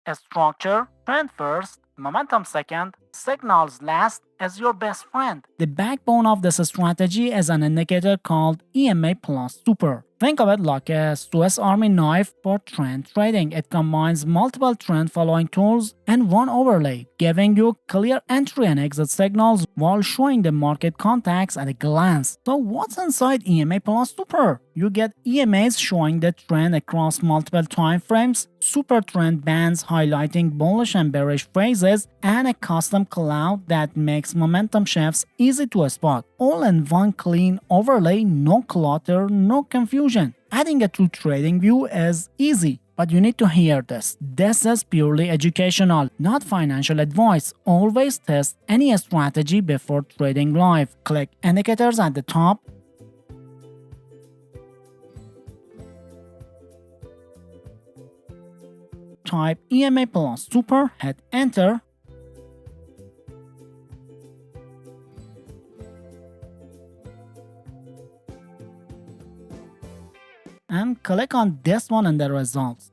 A structure, trend first, momentum second, signals last as your best friend. The backbone of this strategy is an indicator called EMA+Super. Think of it like a Swiss Army knife for trend trading. It combines multiple trend following tools in one overlay, giving you clear entry and exit signals while showing the market contacts at a glance. So what's inside EMA+Super? You get EMAs showing the trend across multiple time frames, super trend bands highlighting bullish and bearish phases, and a custom cloud that makes momentum shifts easy to spot. All in one clean overlay, no clutter, no confusion. Adding it to TradingView is easy. But you need to hear this. This is purely educational, not financial advice. Always test any strategy before trading live. Click indicators at the top. Type EMA+Super, hit enter. And click on this one in the results.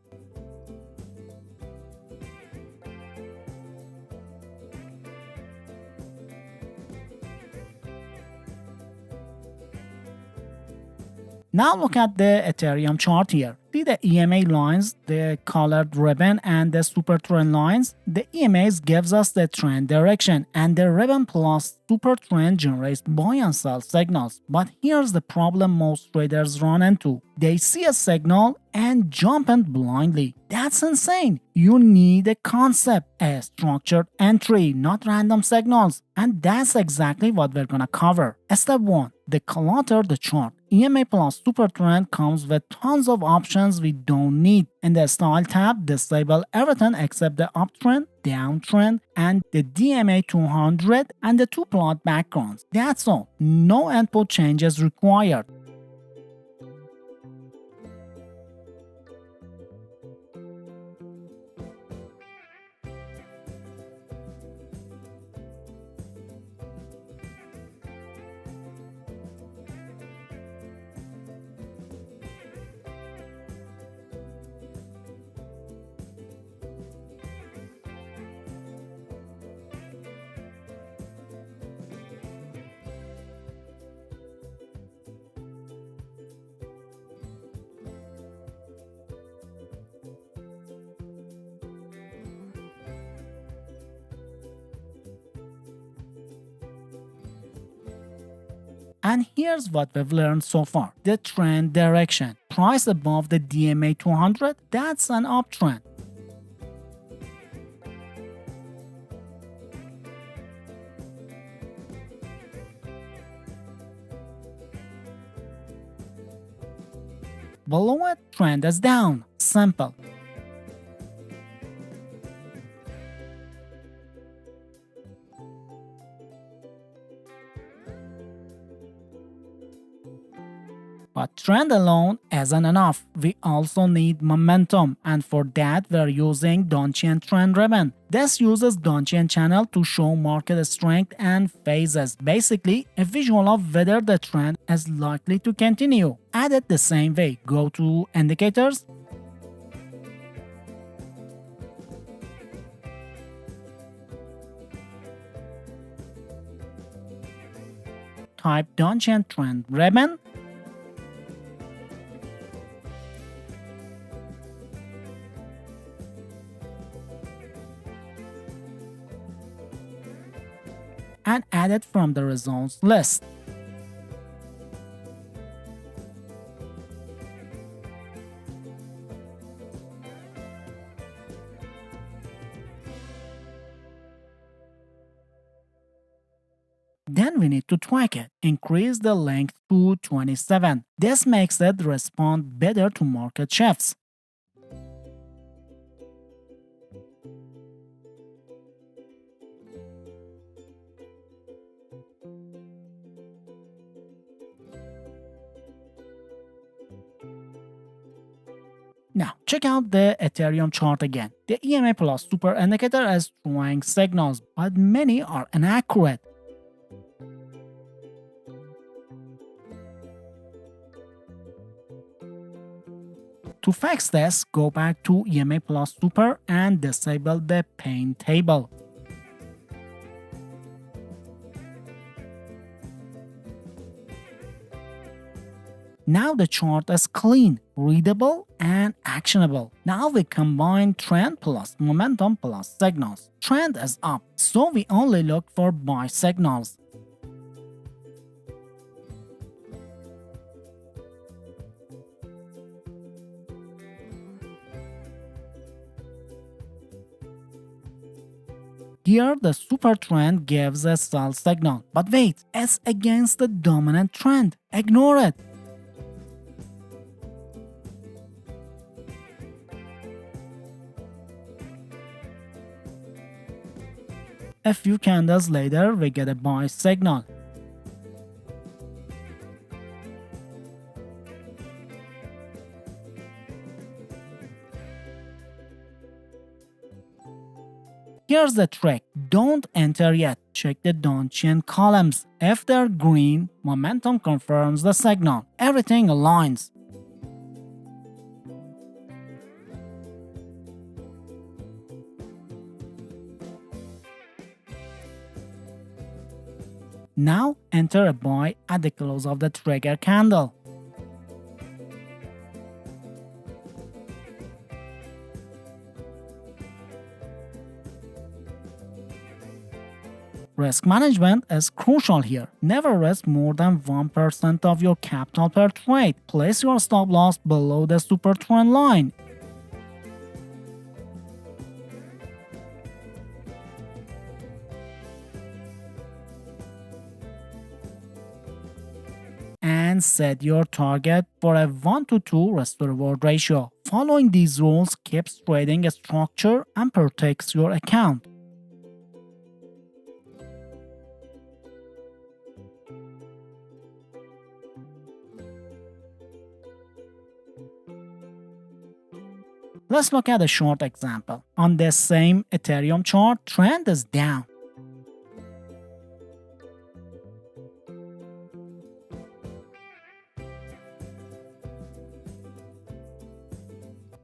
Now look at the Ethereum chart here. See the EMA lines, the colored ribbon and the super trend lines? The EMAs gives us the trend direction and the ribbon plus super trend generates buy and sell signals. But here's the problem most traders run into. They see a signal and jump in blindly. That's insane. You need a concept, a structured entry, not random signals. And that's exactly what we're gonna cover. Step 1. The cluttered chart. EMA+Super trend comes with tons of options we don't need. In the Style tab, disable everything except the uptrend, downtrend, and the DMA 200 and the 2 plot backgrounds. That's all. No input changes required. And here's what we've learned so far. The trend direction. Price above the DMA 200, that's an uptrend. Below it, trend is down. Simple. But trend alone isn't enough. We also need momentum, and for that we're using Donchian Trend Ribbon. This uses Donchian channel to show market strength and phases. Basically, a visual of whether the trend is likely to continue. Add it the same way. Go to Indicators. Type Donchian Trend Ribbon. And add it from the results list. Then we need to track it. Increase the length to 27. This makes it respond better to market shifts. Now, check out the Ethereum chart again. The EMA+Super indicator is showing signals, but many are inaccurate. To fix this, go back to EMA+Super and disable the paint table. Now the chart is clean, readable, and actionable. Now we combine trend plus momentum plus signals. Trend is up, so we only look for buy signals. Here, the super trend gives a sell signal. But wait, it's against the dominant trend. Ignore it. A few candles later, we get a buy signal. Here's the trick, don't enter yet, check the downchain columns. If they're green, momentum confirms the signal, everything aligns. Now enter a buy at the close of the trigger candle. Risk management is crucial here. Never risk more than 1% of your capital per trade. Place your stop loss below the super trend line. And set your target for a 1-to-2 risk-to-reward ratio. Following these rules keeps trading a structure and protects your account. Let's look at a short example. On this same Ethereum chart, trend is down.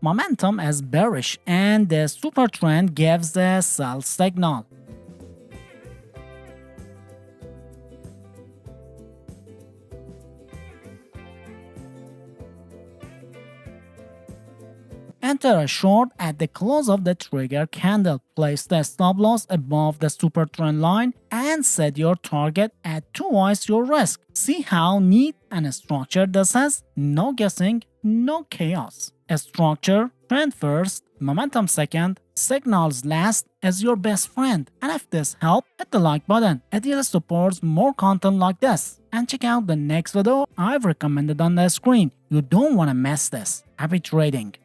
Momentum is bearish and the super trend gives the sell signal. Enter a short at the close of the trigger candle. Place the stop loss above the super trend line and set your target at twice your risk. See how neat and structured this is? No guessing, no chaos. A structure, trend first, momentum second, signals last is your best friend. And if this helped, hit the like button. It really supports more content like this. And check out the next video I've recommended on the screen. You don't want to miss this. Happy trading!